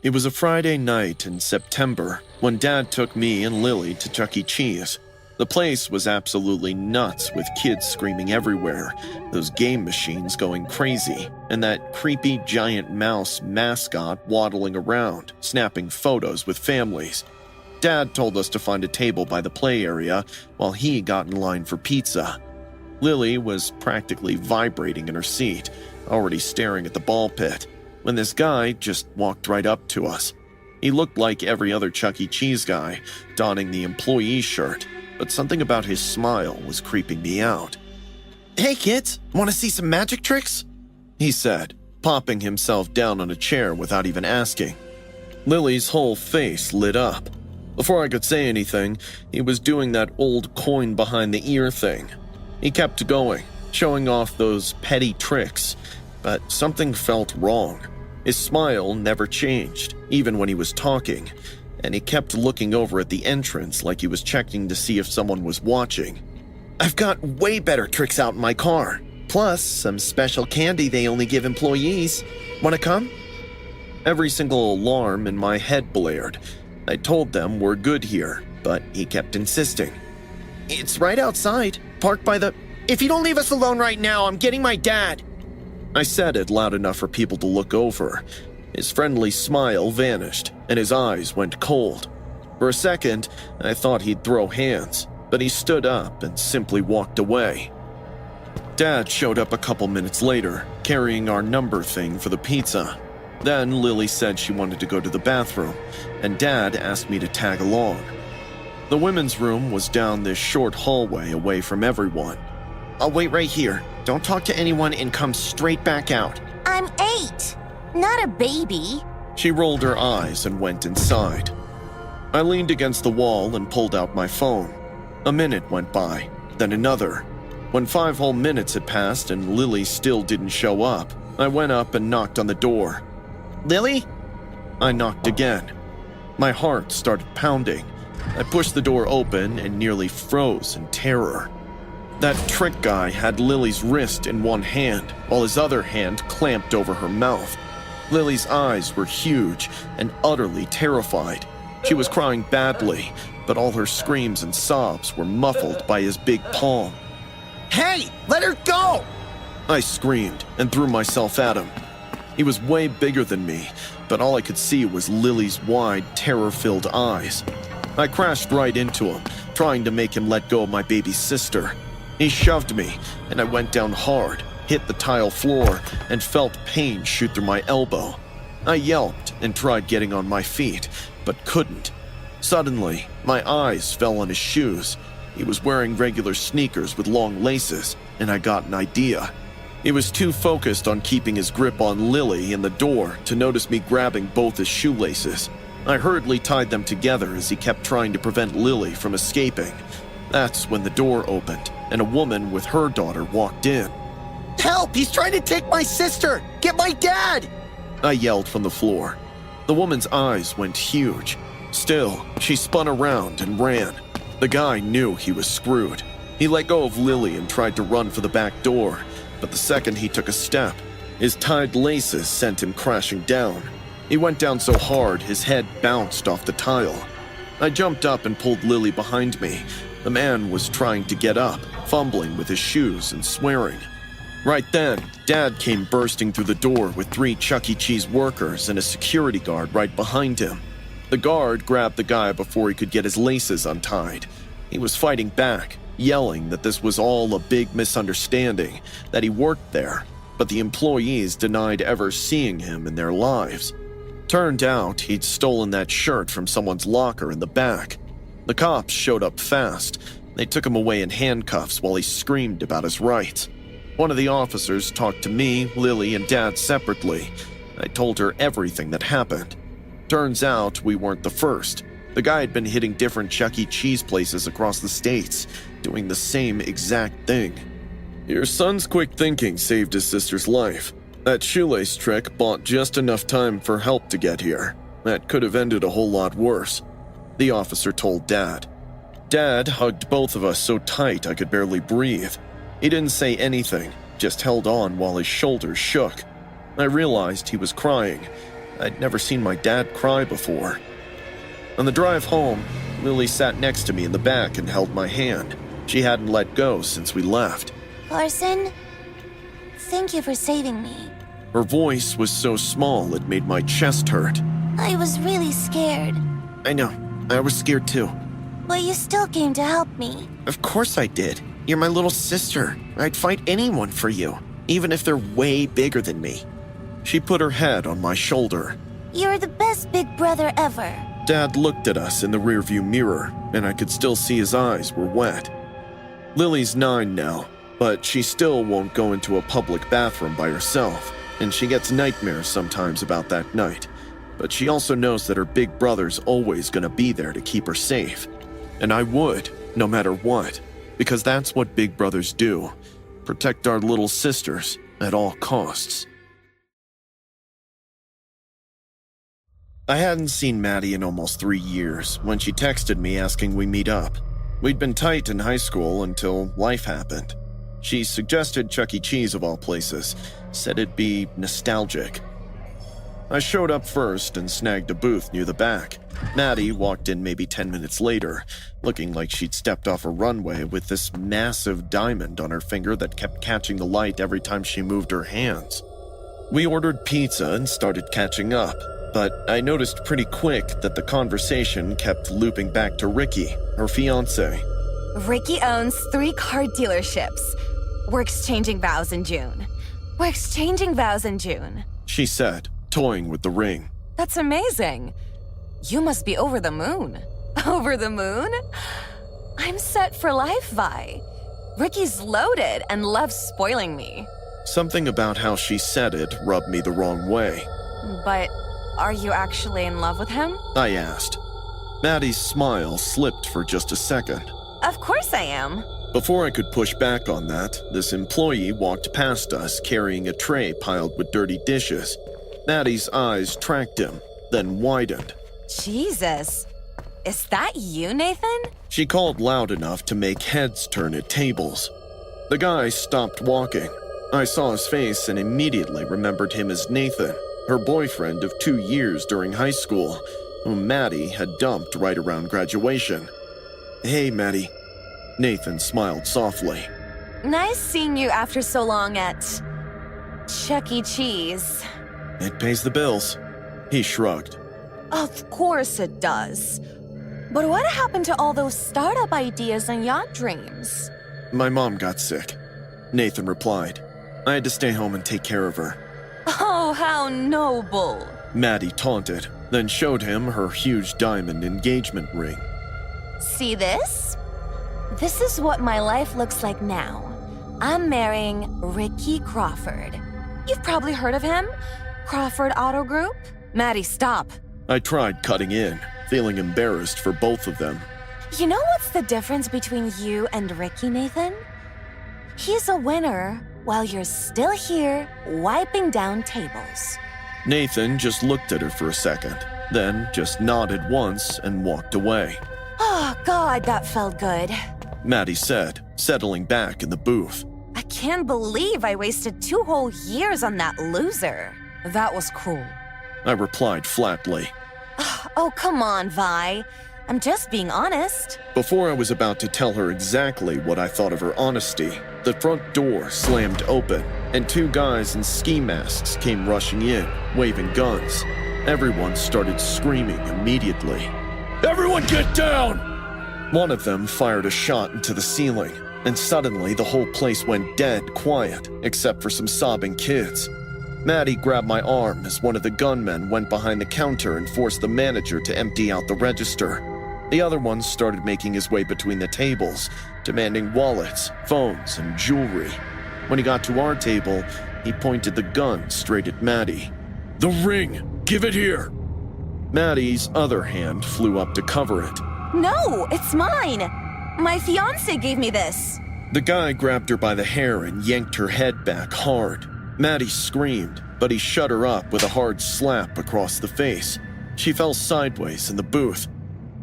It was a Friday night in September when Dad took me and Lily to Chuck E. Cheese. The place was absolutely nuts with kids screaming everywhere, those game machines going crazy, and that creepy giant mouse mascot waddling around, snapping photos with families. Dad told us to find a table by the play area while he got in line for pizza. Lily was practically vibrating in her seat, already staring at the ball pit, when this guy just walked right up to us. He looked like every other Chuck E. Cheese guy, donning the employee shirt, but something about his smile was creeping me out. "Hey kids, want to see some magic tricks?" he said, popping himself down on a chair without even asking. Lily's whole face lit up. Before I could say anything, he was doing that old coin behind the ear thing. He kept going, showing off those petty tricks, but something felt wrong. His smile never changed, even when he was talking, and he kept looking over at the entrance like he was checking to see if someone was watching. "I've got way better tricks out in my car, plus some special candy they only give employees. Want to come?" Every single alarm in my head blared. I told them we're good here, but he kept insisting. "It's right outside, parked by the—" "If you don't leave us alone right now, I'm getting my dad." I said it loud enough for people to look over. His friendly smile vanished, and his eyes went cold. For a second, I thought he'd throw hands, but he stood up and simply walked away. Dad showed up a couple minutes later, carrying our number thing for the pizza. Then Lily said she wanted to go to the bathroom, and Dad asked me to tag along. The women's room was down this short hallway away from everyone. "I'll wait right here. Don't talk to anyone and come straight back out." "I'm 8, not a baby." She rolled her eyes and went inside. I leaned against the wall and pulled out my phone. A minute went by, then another. When 5 whole minutes had passed and Lily still didn't show up, I went up and knocked on the door. "Lily?" I knocked again. My heart started pounding. I pushed the door open and nearly froze in terror. That trick guy had Lily's wrist in one hand, while his other hand clamped over her mouth. Lily's eyes were huge and utterly terrified. She was crying badly, but all her screams and sobs were muffled by his big palm. "Hey, let her go!" I screamed and threw myself at him. He was way bigger than me, but all I could see was Lily's wide, terror-filled eyes. I crashed right into him, trying to make him let go of my baby sister. He shoved me, and I went down hard, hit the tile floor, and felt pain shoot through my elbow. I yelped and tried getting on my feet, but couldn't. Suddenly, my eyes fell on his shoes. He was wearing regular sneakers with long laces, and I got an idea. He was too focused on keeping his grip on Lily and the door to notice me grabbing both his shoelaces. I hurriedly tied them together as he kept trying to prevent Lily from escaping. That's when the door opened, and a woman with her daughter walked in. "Help! He's trying to take my sister! Get my dad!" I yelled from the floor. The woman's eyes went huge. Still, she spun around and ran. The guy knew he was screwed. He let go of Lily and tried to run for the back door, but the second he took a step, his tied laces sent him crashing down. He went down so hard his head bounced off the tile. I jumped up and pulled Lily behind me. The man was trying to get up, fumbling with his shoes and swearing. Right then, Dad came bursting through the door with 3 Chuck E. Cheese workers and a security guard right behind him. The guard grabbed the guy before he could get his laces untied. He was fighting back, yelling that this was all a big misunderstanding, that he worked there, but the employees denied ever seeing him in their lives. Turned out he'd stolen that shirt from someone's locker in the back. The cops showed up fast. They took him away in handcuffs while he screamed about his rights. One of the officers talked to me, Lily, and Dad separately. I told her everything that happened. Turns out we weren't the first. The guy had been hitting different Chuck E. Cheese places across the states, doing the same exact thing. "Your son's quick thinking saved his sister's life. That shoelace trick bought just enough time for help to get here. That could have ended a whole lot worse," the officer told Dad. Dad hugged both of us so tight I could barely breathe. He didn't say anything, just held on while his shoulders shook. I realized he was crying. I'd never seen my dad cry before. On the drive home, Lily sat next to me in the back and held my hand. She hadn't let go since we left. Carson, thank you for saving me. Her voice was so small it made my chest hurt. I was really scared, I know, I was scared too. but you still came to help me. Of course I did. You're my little sister. I'd fight anyone for you, even if they're way bigger than me. She put her head on my shoulder. You're the best big brother ever. Dad looked at us in the rearview mirror, and I could still see his eyes were wet. Lily's 9 now, but she still won't go into a public bathroom by herself, and she gets nightmares sometimes about that night. But she also knows that her big brother's always gonna be there to keep her safe. And I would, no matter what, because that's what big brothers do. Protect our little sisters at all costs. I hadn't seen Maddie in almost 3 years when she texted me asking we meet up. We'd been tight in high school until life happened. She suggested Chuck E. Cheese of all places, said it'd be nostalgic. I showed up first and snagged a booth near the back. Maddie walked in maybe 10 minutes later, looking like she'd stepped off a runway with this massive diamond on her finger that kept catching the light every time she moved her hands. We ordered pizza and started catching up, but I noticed pretty quick that the conversation kept looping back to Ricky, her fiancé. Ricky owns 3 car dealerships. We're exchanging vows in June. We're exchanging vows in June. She said, toying with the ring. That's amazing. You must be over the moon. Over the moon? I'm set for life, Vi. Ricky's loaded and loves spoiling me. Something about how she said it rubbed me the wrong way. But are you actually in love with him? I asked. Maddie's smile slipped for just a second. Of course I am. Before I could push back on that, this employee walked past us carrying a tray piled with dirty dishes. Maddie's eyes tracked him, then widened. Jesus. Is that you, Nathan? She called loud enough to make heads turn at tables. The guy stopped walking. I saw his face and immediately remembered him as Nathan, her boyfriend of 2 years during high school, whom Maddie had dumped right around graduation. Hey, Maddie. Nathan smiled softly. Nice seeing you after so long at Chuck E. Cheese. It pays the bills. He shrugged. Of course it does. But what happened to all those startup ideas and yacht dreams? My mom got sick, Nathan replied. I had to stay home and take care of her. Oh, how noble. Maddie taunted, then showed him her huge diamond engagement ring. See this? This is what my life looks like now. I'm marrying Ricky Crawford. You've probably heard of him? Crawford Auto Group? Maddie, stop. I tried cutting in, feeling embarrassed for both of them. You know what's the difference between you and Ricky, Nathan? He's a winner while you're still here wiping down tables. Nathan just looked at her for a second, then just nodded once and walked away. Oh, God, that felt good. Maddie said, settling back in the booth. I can't believe I wasted 2 whole years on that loser. That was cruel. I replied flatly. Oh, come on, Vi. I'm just being honest. Before I was about to tell her exactly what I thought of her honesty, the front door slammed open, and 2 guys in ski masks came rushing in, waving guns. Everyone started screaming immediately. Everyone get down! One of them fired a shot into the ceiling, and suddenly the whole place went dead quiet, except for some sobbing kids. Maddie grabbed my arm as one of the gunmen went behind the counter and forced the manager to empty out the register. The other one started making his way between the tables, demanding wallets, phones, and jewelry. When he got to our table, he pointed the gun straight at Maddie. The ring! Give it here! Maddie's other hand flew up to cover it. No, it's mine. My fiancé gave me this. The guy grabbed her by the hair and yanked her head back hard. Maddie screamed, but he shut her up with a hard slap across the face. She fell sideways in the booth.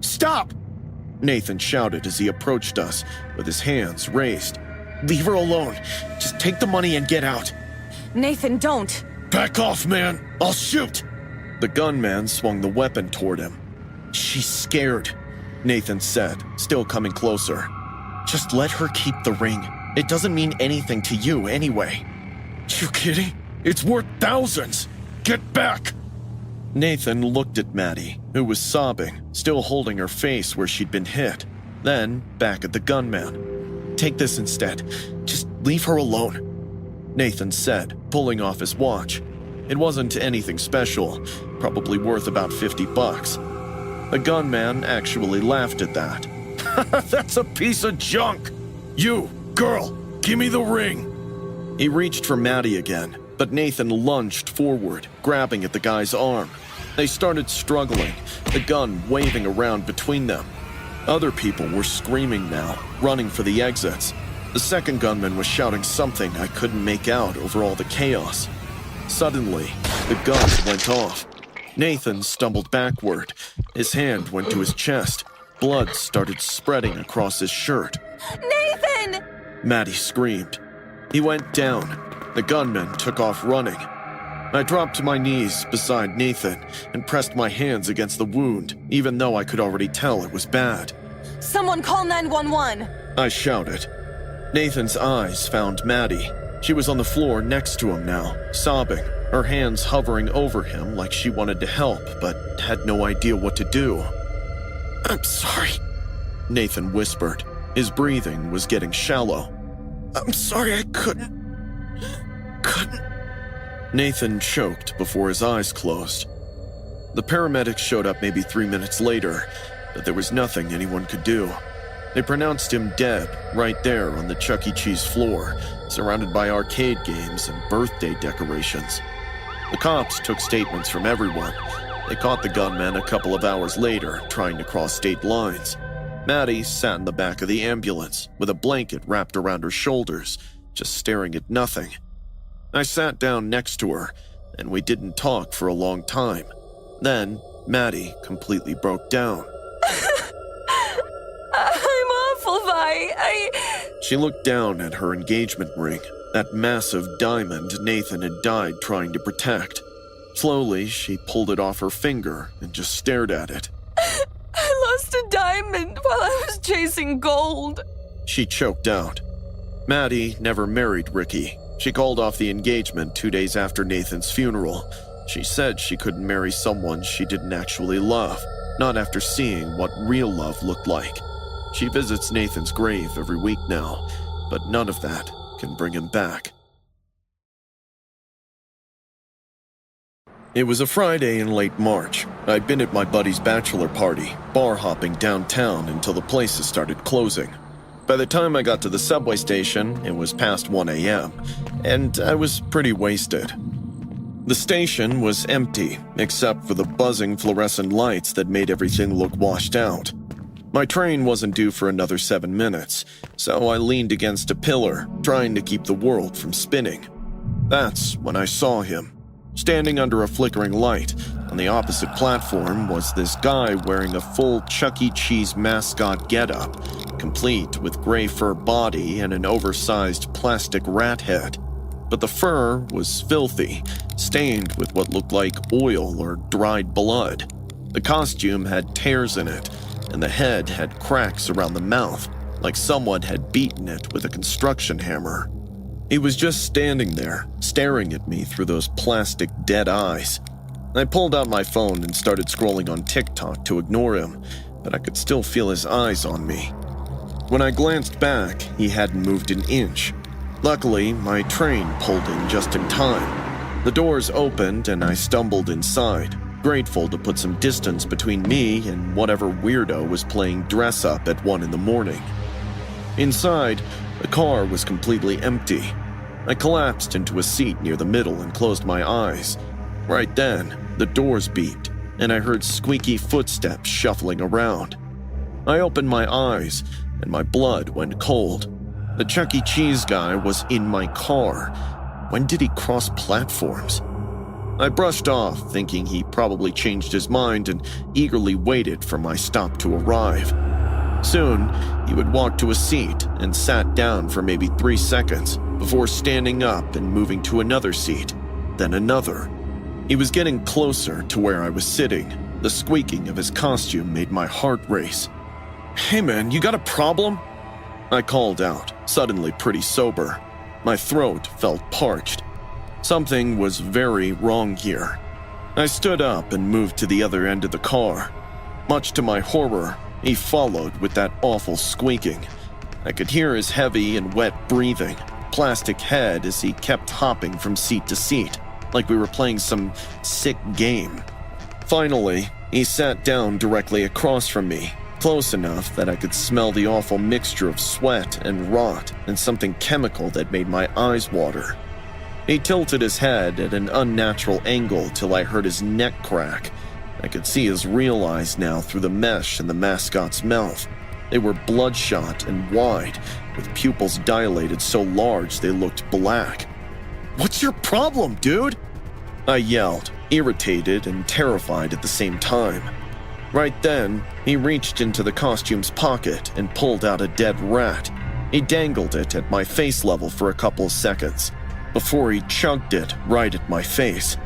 Stop! Nathan shouted as he approached us with his hands raised. Leave her alone. Just take the money and get out. Nathan, don't. Back off, man. I'll shoot. The gunman swung the weapon toward him. "She's scared," Nathan said, still coming closer. "Just let her keep the ring. It doesn't mean anything to you anyway." "You kidding? It's worth thousands! Get back!" Nathan looked at Maddie, who was sobbing, still holding her face where she'd been hit. Then back at the gunman. "Take this instead. Just leave her alone," Nathan said, pulling off his watch. It wasn't anything special, probably worth about $50. The gunman actually laughed at that. "That's a piece of junk! You, girl, give me the ring!" He reached for Maddie again, but Nathan lunged forward, grabbing at the guy's arm. They started struggling, the gun waving around between them. Other people were screaming now, running for the exits. The second gunman was shouting something I couldn't make out over all the chaos. Suddenly, the gun went off. Nathan stumbled backward. His hand went to his chest. Blood started spreading across his shirt. Nathan! Maddie screamed. He went down. The gunman took off running. I dropped to my knees beside Nathan and pressed my hands against the wound, even though I could already tell it was bad. Someone call 911! I shouted. Nathan's eyes found Maddie. She was on the floor next to him now, sobbing, her hands hovering over him like she wanted to help, but had no idea what to do. "I'm sorry," Nathan whispered. His breathing was getting shallow. "I'm sorry I couldn't. Nathan choked before his eyes closed. The paramedics showed up maybe 3 minutes later, but there was nothing anyone could do. They pronounced him dead right there on the Chuck E. Cheese floor, surrounded by arcade games and birthday decorations. The cops took statements from everyone. They caught the gunman a couple of hours later, trying to cross state lines. Maddie sat in the back of the ambulance, with a blanket wrapped around her shoulders, just staring at nothing. I sat down next to her, and we didn't talk for a long time. Then, Maddie completely broke down. I'm awful, Vi. She looked down at her engagement ring, that massive diamond Nathan had died trying to protect. Slowly, she pulled it off her finger and just stared at it. I lost a diamond while I was chasing gold. She choked out. Maddie never married Ricky. She called off the engagement 2 days after Nathan's funeral. She said she couldn't marry someone she didn't actually love, not after seeing what real love looked like. She visits Nathan's grave every week now, but none of that can bring him back. It was a Friday in late March. I'd been at my buddy's bachelor party, bar hopping downtown until the places started closing. By the time I got to the subway station, it was past 1 a.m., and I was pretty wasted. The station was empty, except for the buzzing fluorescent lights that made everything look washed out. My train wasn't due for another 7 minutes, so I leaned against a pillar, trying to keep the world from spinning. That's when I saw him. Standing under a flickering light, on the opposite platform was this guy wearing a full Chuck E. Cheese mascot getup, complete with gray fur body and an oversized plastic rat head. But the fur was filthy, stained with what looked like oil or dried blood. The costume had tears in it, and the head had cracks around the mouth, like someone had beaten it with a construction hammer. He was just standing there, staring at me through those plastic dead eyes. I pulled out my phone and started scrolling on TikTok to ignore him, but I could still feel his eyes on me. When I glanced back, he hadn't moved an inch. Luckily, my train pulled in just in time. The doors opened and I stumbled inside, grateful to put some distance between me and whatever weirdo was playing dress-up at 1 in the morning. Inside, the car was completely empty. I collapsed into a seat near the middle and closed my eyes. Right then, the doors beeped, and I heard squeaky footsteps shuffling around. I opened my eyes, and my blood went cold. The Chuck E. Cheese guy was in my car. When did he cross platforms? I brushed off, thinking he probably changed his mind and eagerly waited for my stop to arrive. Soon, he would walk to a seat and sat down for maybe 3 seconds before standing up and moving to another seat, then another. He was getting closer to where I was sitting. The squeaking of his costume made my heart race. "Hey man, you got a problem?" I called out, suddenly pretty sober. My throat felt parched. Something was very wrong here. I stood up and moved to the other end of the car. Much to my horror, he followed with that awful squeaking. I could hear his heavy and wet breathing, plastic head as he kept hopping from seat to seat, like we were playing some sick game. Finally, he sat down directly across from me, close enough that I could smell the awful mixture of sweat and rot and something chemical that made my eyes water. He tilted his head at an unnatural angle till I heard his neck crack. I could see his real eyes now through the mesh in the mascot's mouth. They were bloodshot and wide, with pupils dilated so large they looked black. "What's your problem, dude?" I yelled, irritated and terrified at the same time. Right then, he reached into the costume's pocket and pulled out a dead rat. He dangled it at my face level for a couple seconds, before he chunked it right at my face.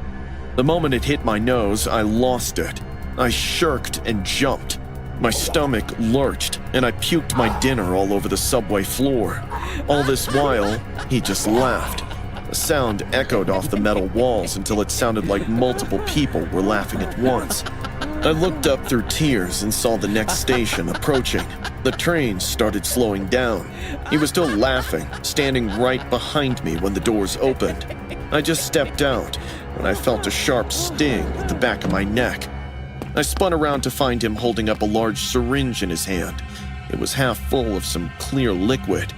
The moment it hit my nose, I lost it. I shirked and jumped. My stomach lurched, and I puked my dinner all over the subway floor. All this while, he just laughed. The sound echoed off the metal walls until it sounded like multiple people were laughing at once. I looked up through tears and saw the next station approaching. The train started slowing down. He was still laughing, standing right behind me when the doors opened. I just stepped out when I felt a sharp sting at the back of my neck. I spun around to find him holding up a large syringe in his hand. It was half full of some clear liquid.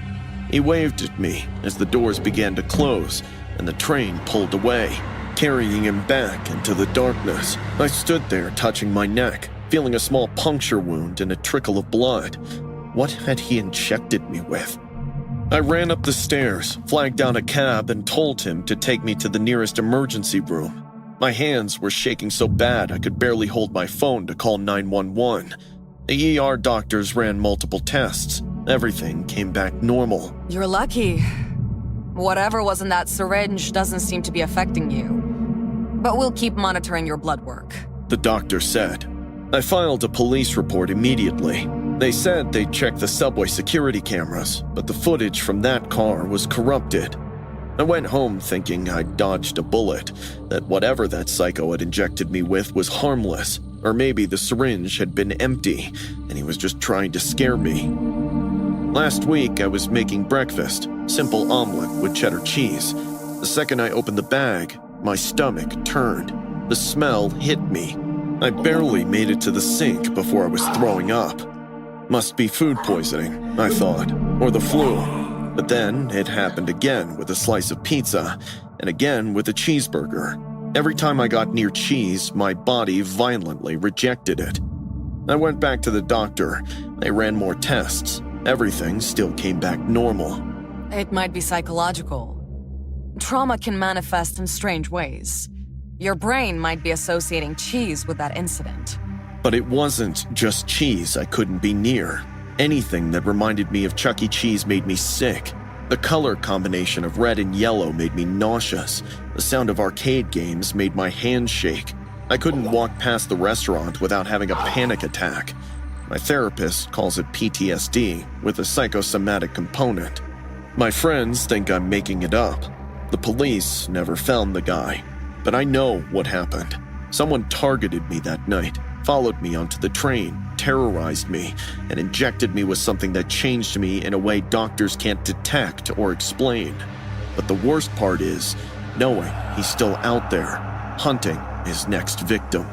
He waved at me as the doors began to close and the train pulled away, carrying him back into the darkness. I stood there touching my neck, feeling a small puncture wound and a trickle of blood. What had he injected me with? I ran up the stairs, flagged down a cab, and told him to take me to the nearest emergency room. My hands were shaking so bad I could barely hold my phone to call 911. The ER doctors ran multiple tests. Everything came back normal. You're lucky. Whatever was in that syringe doesn't seem to be affecting you. But we'll keep monitoring your blood work, the doctor said. I filed a police report immediately. They said they'd checked the subway security cameras, but the footage from that car was corrupted. I went home thinking I'd dodged a bullet, that whatever that psycho had injected me with was harmless, or maybe the syringe had been empty and he was just trying to scare me. Last week, I was making breakfast, simple omelet with cheddar cheese. The second I opened the bag, my stomach turned. The smell hit me. I barely made it to the sink before I was throwing up. Must be food poisoning, I thought, or the flu. But then it happened again with a slice of pizza, and again with a cheeseburger. Every time I got near cheese, my body violently rejected it. I went back to the doctor. They ran more tests. Everything still came back normal. It might be psychological. Trauma can manifest in strange ways. Your brain might be associating cheese with that incident. But it wasn't just cheese I couldn't be near. Anything that reminded me of Chuck E. Cheese made me sick. The color combination of red and yellow made me nauseous. The sound of arcade games made my hands shake. I couldn't walk past the restaurant without having a panic attack. My therapist calls it PTSD, with a psychosomatic component. My friends think I'm making it up. The police never found the guy. But I know what happened. Someone targeted me that night, followed me onto the train, terrorized me, and injected me with something that changed me in a way doctors can't detect or explain. But the worst part is knowing he's still out there, hunting his next victim.